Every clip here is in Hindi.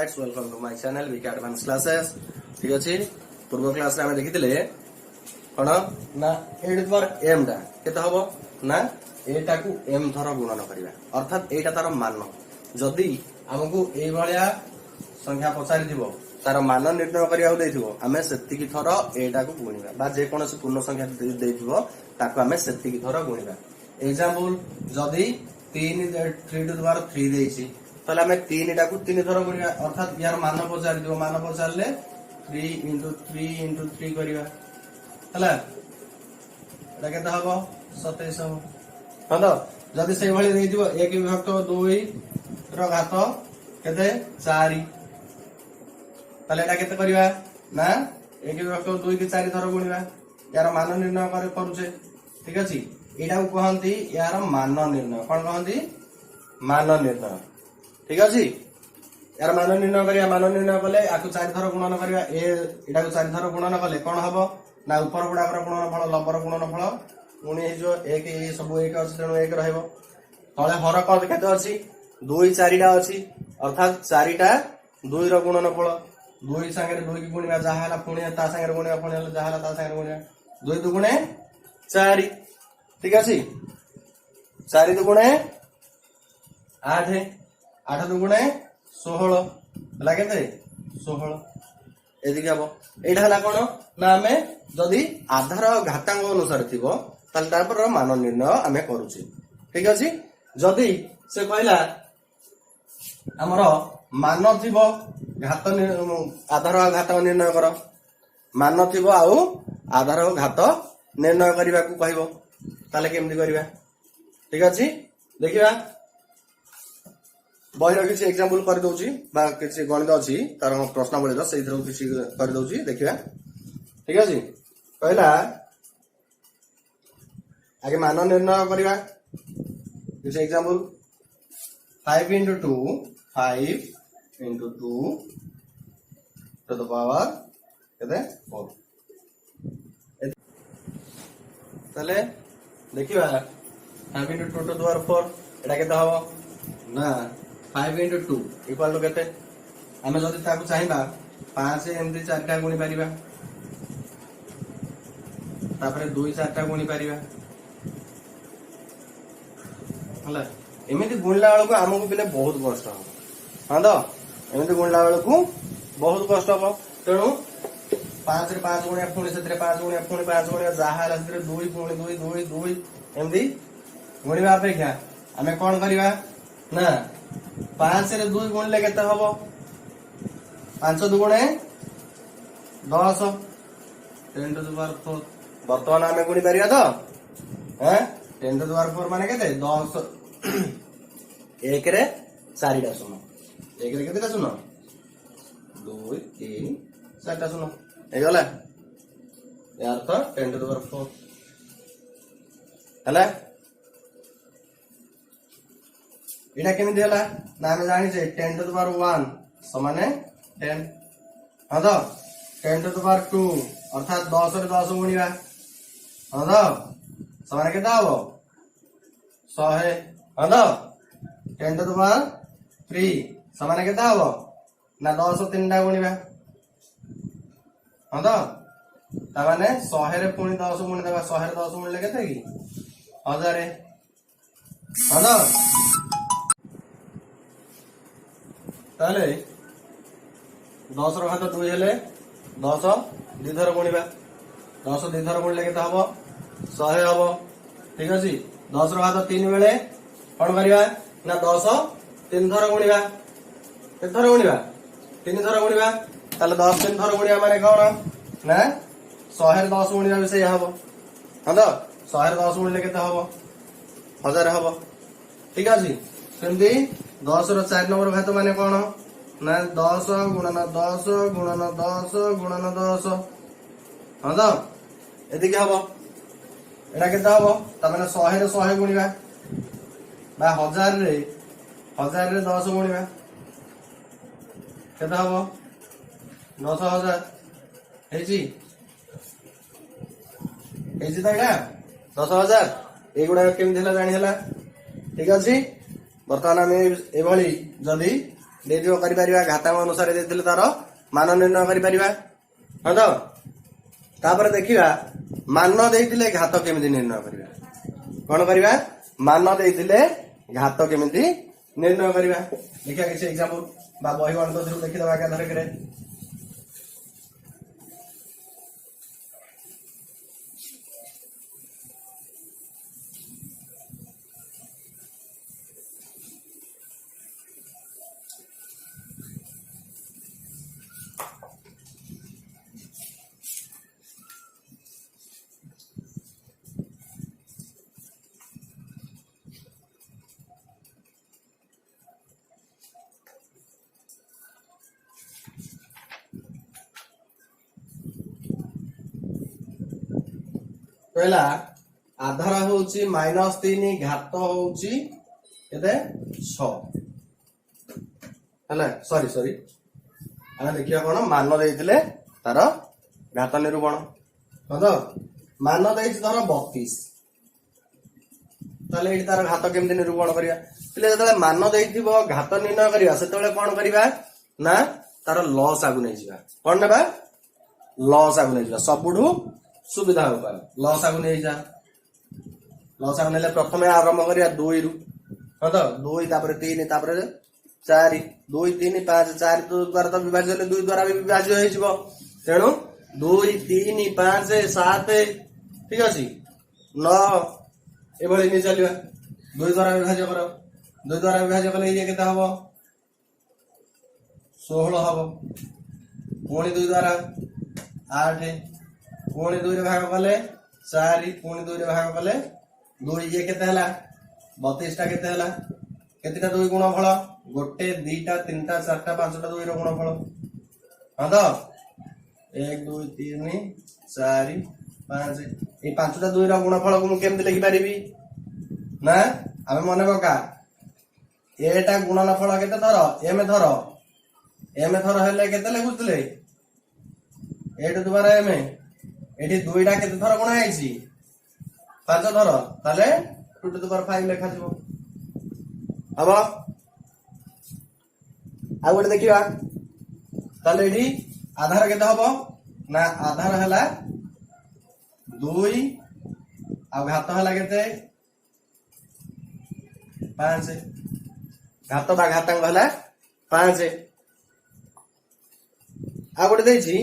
Students welcome to my channel VK advance classes. ठीक अछि पूर्व क्लास रे हम देखिथिले कोन ना ए द्वारा m टा केते हबो ना एटा को m थर गुणन करिवा अर्थात एटा तार मान जदी हमकु एई भलिया संख्या पचारि दिबो तार मान निर्णय करिया दैथिबो हमें सेतिकी थर एटा को गुणिबा बा जे कोनोसी पूर्ण संख्या दैथिबो ताको हमें सेतिकी थर गुणिबा। एग्जांपल जदी 3 टू द पावर 3 देछि ताले हमें 3 टा को 3 थर गुणिबा अर्थात यार मान पचारि दिबो मान पचारले 3 into 3 करिबा हला एटा केते हबो 27 हबो हलो जदी सेई भली देइ दिबो 1 विभक्त 2 रो घात केते 4 ताले एटा केते करिबा ना 1 विभक्त 2 के 4 थर गुणिबा यार मान निर्णय करूचे। ठीक अछि एटा को कहंती यार मान निर्णय कोन कहंती मान निर्णय। ठीक अछि यार मान निर्णय करिया मान निर्णय कले आकु 4 थर गुणन करिया एटा को 4 थर गुणन कले कोन हबो ना ऊपर गुडा कर गुणनफल लबर गुणनफल गुणी हे जो 1 ए सब 1 अछि तेनु 1 रहइबो तळे हर कत केते अछि 2 4 टा अछि अर्थात 4 टा 2 रो गुणनफल 2 संगे 2 की गुणिया जा हला पुणी ता संगे गुणिया पुणी जा हला ता संगे गुणिया 2 दुगुणे 4। ठीक अछि 4 दुगुणे 8 8 दुगुणे 16 हला केते 16 एदिके हबो एटा हला कोन ना हमें जदी आधार घातांक अनुसार थिबो ताल तापर मान निर्णय हमें करूची। ठीक अछि जदी से कहला हमर मान थिबो घात आधार घात निर्णय कर मान थिबो आउ आधार घात निर्णय करिबा को कहबो ताले केमदी करिबा। ठीक अछि देखिबा बहिर किसी एग्जांपल कर दउची बा किसी गणित अछि तार प्रश्नावली रो सेइ थरो किसी कर दउची देखिबा। ठीक अछि कहला आगे मान निर्णय करिबा किसी example 5 into 2 5 into 2 to the power केते 4 तले देखिबा 5 into 2 to the power 4 एटा केते हबो ना 5 into 2 इक्वल टू केते हमें जदी ताकू चाहिबा 5 एमदी 4 टा गुणी परिबा तापरे 2 4 टा गुणी परिबा हला एमिति गुणला वाला को हमकु पिले बहुत कष्ट हो हां तो एमिति गुणला वाला को बहुत कष्ट हो तेनु 5 रे 5 गुणिया पुणी सेतरे 5 गुणिया पुणी 5 गुणिया जाहा सेतरे 2 पुणी 2 2 2 एमदी गुणिबा अपेक्षा हमें कोन करिबा ना 5 रे 2 गुणले केते हबो 5 दुगुणे 10 10 टू द पावर 4 वर्तमान हमें गुणी परिया तो हैं 10 टू द पावर 4 माने केते 10 1 रे 4 टा सुनो 1 रे केते टा सुनो 2 3 4 टा सुनो ए गला यार तो 10 टू द पावर 4 हला इटा केमिति हला ना हम जानि जे 10 टू द पावर 1 समान 10 हां तो 10 टू द पावर 2 अर्थात 10 रे 10 गुणिबा हां तो समान केता हबो 100 हां तो 10 टू द पावर 3 समान केता हबो ना 10 3 टा गुणिबा हां तो ता माने 100 रे पुणी 10 गुणी देबा 100 रे 10 गुणले केते की 1000 हां तो ताले 10 रो घात 2 हेले 10 2 थर गुणिबा 10 2 थर गुणले केते हबो 100 हबो। ठीक अछि 10 रो घात 3 बेले कोन करिबा ना 10 3 थर गुणिबा केते थर गुणिबा 3 थर गुणिबा ताले 10 3 थर गुणिबा माने कोन ना 100 रे 10 गुणिबा विषय हबो हां तो 100 रे 10 गुणले केते हबो 1000 हबो। ठीक अछि सेमदी 10 रो 4 नंबर घात माने कोन ना 10 गुणन 10 गुणन 10 गुणन 10 हां तो एदिके हबो एटा केते हबो त माने 100 रे 100 गुणिबा बा 1000 रे 10 गुणिबा केते हबो 10000 हेजी त एटा 10000 एगुडा केमि देला जानि हला। ठीक अछि वर्तमान हमें एभली जदी ଦେଇଥିବ କରିପାରିବା, ଘାତାଙ୍କ ଅନୁସାରେ ଦେଇଥିଲେ ତାର ମାନ ନିର୍ଣ୍ଣୟ କରିପାରିବା। ହଁ ତ ତାପରେ ଦେଖିବା ମାନ ଦେଇଥିଲେ ଘାତ କେମିତି ନିର୍ଣ୍ଣୟ କରିବା। କଣ କରିବା? ମାନ ଦେଇଥିଲେ ଘାତ କେମିତି ନିର୍ଣ୍ଣୟ କରିବା। ଦେଖିବା କିଛି ଏକ୍ସାମ୍ପଲ ବା ବହି ଗଣିତ ଦେଖିଦବା ଏକାଥରକରେ। पहला आधार होची -3 घात होची केते 6 हला सॉरी आमे देखिया कोन मान देइथिले तार घात निरूपण हो तो मान देइछि धर 32 ताले एठी तार घात केमते निरूपण करिया तले जतले मान देइथिबो घात निर्णय करिया सेतले कोन करिवा ना तार लॉस आगु नै जिवा कोन नेबा लॉस आगु नै जिवा सबुठू सुविधा उपाय लॉस आगु नै जा लॉस आगु नेले प्रथमे आरंभ करिया 2 रु हो तो 2 तापर 3 तापर 4 2 3 5 4 2 द्वारा तो विभाज्य ले 2 द्वारा भी विभाज्य होई जिवो तेणु 2 3 5 7 ठीक अछि 9 एभଳି नि चलिबा 2 द्वारा विभाज्य करो 2 द्वारा विभाज्य कले ये केता हबो 16 हबो पुणी 2 द्वारा 8 पुणी 2 रे भाग कले 4 पुणी 2 रे भाग कले 2 ये केते हला 32 टा केते हला केतेटा 2 गुणफल 1 2 3 4 5 2 रो गुणफल हां तो 1 2 3 4 5 ए 5 2 रो गुणफल को मु केमते लिखि पारिबी ना आमे मने पका एटा गुणनफल केते धर एम धर हेले केते लिखुतले 8 द्वारा एम एठी 2 टा केते धर गुण आइछि 5 धर ताले 2 टू द पावर 5 लेखा जिवो अब आ गोटे देखिबा ताले एठी आधार केते हबो ना आधार हला 2 आ घात हला केते 5 घात बा घातांक हला 5 आ गोटे देछि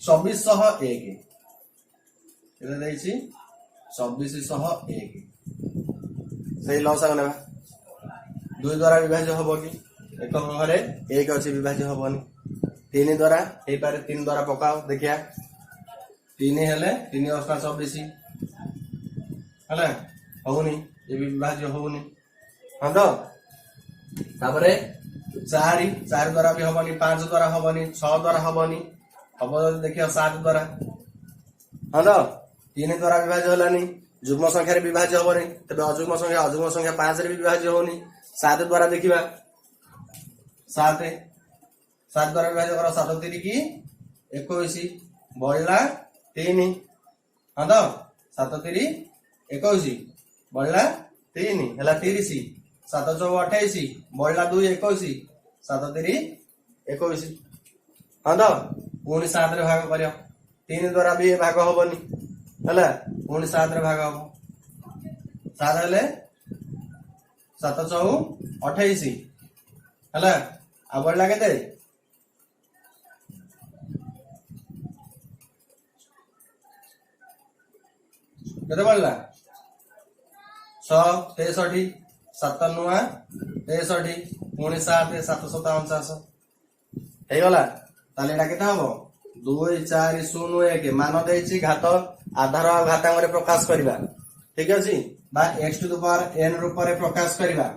2401 एटा देछि 2401 सही लॉस आगनेबा 2 द्वारा विभाज्य हबो कि एक घरे 1 अछि विभाज्य हबोनी 3 द्वारा हे पारे 3 द्वारा पकाओ देखिया 3 हेले 3 अष्टा 24 हला होउनी ये विभाज्य होउनी हां तो तापरे 4 द्वारा भी हबोनी 5 द्वारा हबोनी 6 द्वारा हबोनी हबो देखियो 7 द्वारा हां तो 3 द्वारा विभाज्य हलानी जुग्म संख्या रे विभाज्य हबोनी तबे अजुग्म संख्या 5 रे विभाज्य होनी 7 द्वारा देखिबा 7 द्वारा विभाज्य करो 7 3 की 21 बळला 3 हां तो 7 3 21 बळला 3 हला 30 7 4 28 बळला 2 21 7 3 21 हां तो पुणी 7 रे भाग करियो 3 द्वारा भी भाग होबनी हला पुणी 7 रे भाग हो 7 हेले 7 4 28 हला आ बळला केते केते बळला 6 63 7 9 63 पुणी 7 7 49 हे गला ताले एटा केता हबो 2 4 0 1 मान देछि घात आधार आ घातांक रे प्रकाश करबा ठीक अछि बा x to the power n रूप रे प्रकाश करबा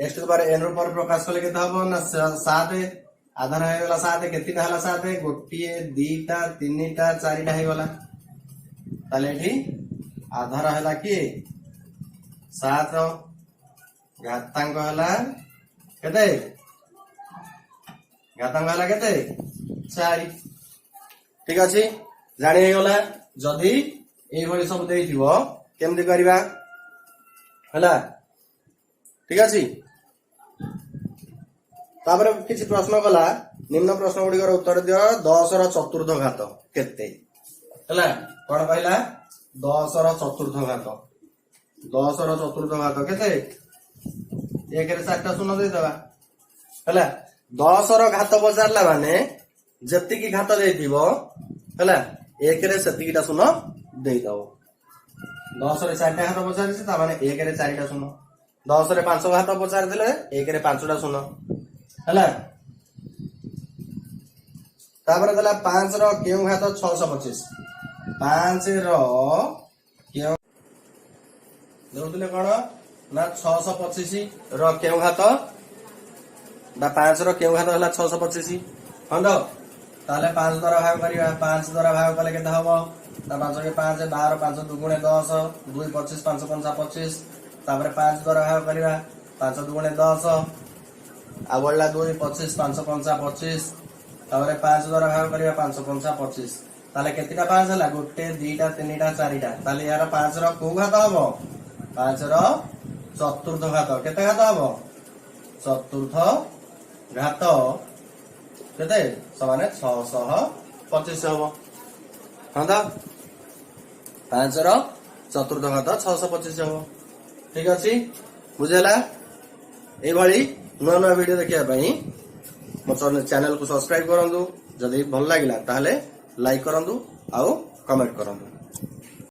x to the power n रूप रे प्रकाश करले केता हबो ना 7 आधार हे गला 7 केतिटा हला 7 गोटिए 2 टा 3 टा 4 टा हे गला ताले एठी आधार हला कि 7 घातांक हला केते घातांक हला केते 4 ठीक अछि जानि हे गला जदी ए भली सब देइथिबो केमदि करबा हला ठीक अच्छे तापर किसी प्रश्न कला निम्न प्रश्न गुड़िकर उत्तर दियो 10 ର ଚତୁର୍ଥ ଘାତ କେତେ ହେଲା कोन कहला 10 ର ଚତୁର୍ଥ ଘାତ 10 ର ଚତୁର୍ଥ ଘାତ କେତେ 1 ରେ 4ଟା ଶୂନ ଦେଇ देबा ହେଲା 10 ର ଘାତ पचारला माने जतिकी घात देइथिबो ହେଲା 1 रे सेतिकीटा शून देइ दबो 10 रे 4टा घात पचारिछि ता माने 1 रे 4टा शून 10 रे 5 घात पचार देले 1 रे 5टा शून ହେଲା तापर दला 5 रो केउ घात 625 5 रो केउ देउतले कोन ना 625 रो केउ घात बा 5 रो केउ घात हला 625 हंदो ताले 5 द्वारा भाग करिया 5 द्वारा भाग कले केता हबो ता 5 के 5 12 5 2 गुणे 10 2 25 5 5 25 तापर 5 द्वारा भाग करिया 5 2 गुणे 10 आ बळला 2 25 5 5 25 तापर 5 द्वारा भाग करिया 5 5 25 ताले केतिटा 5 हला गोटे 2टा 3टा 4टा ताले यार 5 रो को घात हबो 5 रो चतुर्थ घात केते घात हबो चतुर्थ घात केते समान 625 हबो हंदा 5 रो चतुर्थ घात 625 हबो ठीक अछि बुझला ए भली नुआ नुआ वीडियो देखिया पई मो चैनल को सब्सक्राइब करंदु जदि भल लागिला ताहले लाइक करंदु आउ कमेंट करंदु।